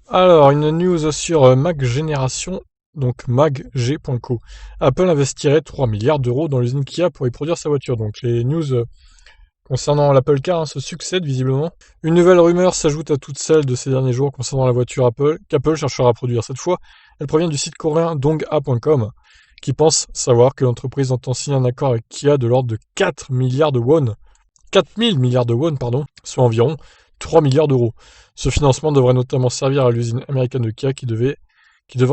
Alors, une news sur Mag Génération, donc mag.g.co. Apple investirait 3 milliards d'euros dans l'usine Kia pour y produire sa voiture. Donc les news concernant l'Apple Car se succèdent visiblement. Une nouvelle rumeur s'ajoute à toutes celles de ces derniers jours concernant la voiture Apple, qu'Apple cherchera à produire. Cette fois, elle provient du site coréen dongha.com, qui pense savoir que l'entreprise entend signer un accord avec Kia de l'ordre de 4 milliards de won. 4000 milliards de won, pardon, soit environ 3 milliards d'euros. Ce financement devrait notamment servir à l'usine américaine de Kia qui devrait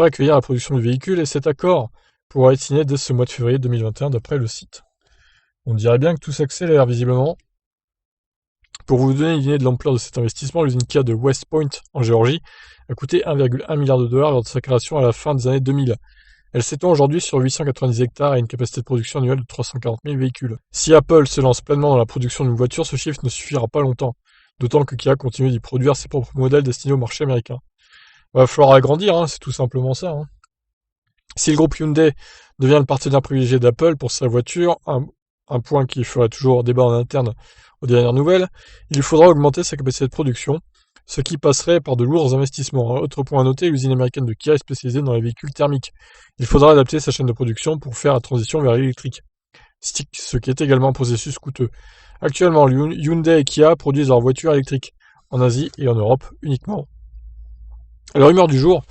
accueillir la production du véhicule et cet accord pourra être signé dès ce mois de février 2021 d'après le site. On dirait bien que tout s'accélère visiblement. Pour vous donner une idée de l'ampleur de cet investissement, l'usine Kia de West Point en Géorgie a coûté 1,1 milliard de dollars lors de sa création à la fin des années 2000. Elle s'étend aujourd'hui sur 890 hectares et une capacité de production annuelle de 340 000 véhicules. Si Apple se lance pleinement dans la production d'une voiture, ce chiffre ne suffira pas longtemps, d'autant que Kia continue d'y produire ses propres modèles destinés au marché américain. Va falloir agrandir, c'est tout simplement ça. Si le groupe Hyundai devient le partenaire privilégié d'Apple pour sa voiture, un point qui ferait toujours débat en interne aux dernières nouvelles, il faudra augmenter sa capacité de production, ce qui passerait par de lourds investissements. Un autre point à noter, l'usine américaine de Kia est spécialisée dans les véhicules thermiques. Il faudra adapter sa chaîne de production pour faire la transition vers l'électrique, ce qui est également un processus coûteux. Actuellement, Hyundai et Kia produisent leurs voitures électriques, en Asie et en Europe uniquement. La rumeur du jour,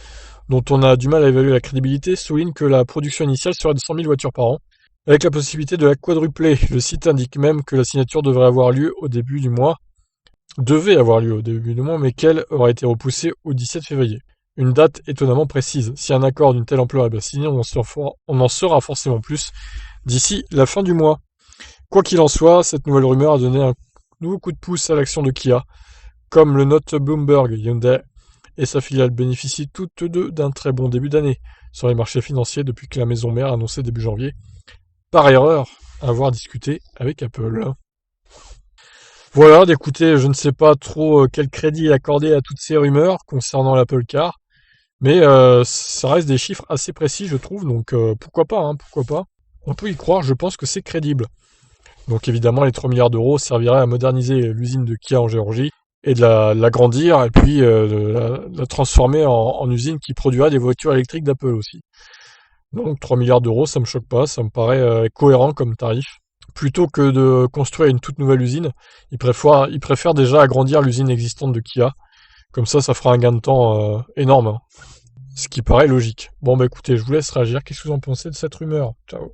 dont on a du mal à évaluer la crédibilité, souligne que la production initiale serait de 100 000 voitures par an, avec la possibilité de la quadrupler. Le site indique même que la signature devait avoir lieu au début du mois, mais qu'elle aurait été repoussée au 17 février. Une date étonnamment précise. Si un accord d'une telle ampleur est bien signé, on en saura forcément plus d'ici la fin du mois. Quoi qu'il en soit, cette nouvelle rumeur a donné un nouveau coup de pouce à l'action de Kia. Comme le note Bloomberg, Hyundai et sa filiale bénéficient toutes deux d'un très bon début d'année sur les marchés financiers depuis que la maison mère a annoncé début janvier, par erreur, avoir discuté avec Apple. Voilà, d'écouter, je ne sais pas trop quel crédit accorder à toutes ces rumeurs concernant l'Apple Car, mais ça reste des chiffres assez précis, je trouve, donc pourquoi pas, pourquoi pas. On peut y croire, je pense que c'est crédible. Donc évidemment, les 3 milliards d'euros serviraient à moderniser l'usine de Kia en Géorgie et de l'agrandir et puis de la transformer en usine qui produira des voitures électriques d'Apple aussi. Donc 3 milliards d'euros, ça me choque pas, ça me paraît cohérent comme tarif. Plutôt que de construire une toute nouvelle usine, ils préfèrent déjà agrandir l'usine existante de Kia. Comme ça fera un gain de temps énorme, ce qui paraît logique. Bon bah écoutez, je vous laisse réagir. Qu'est-ce que vous en pensez de cette rumeur? Ciao.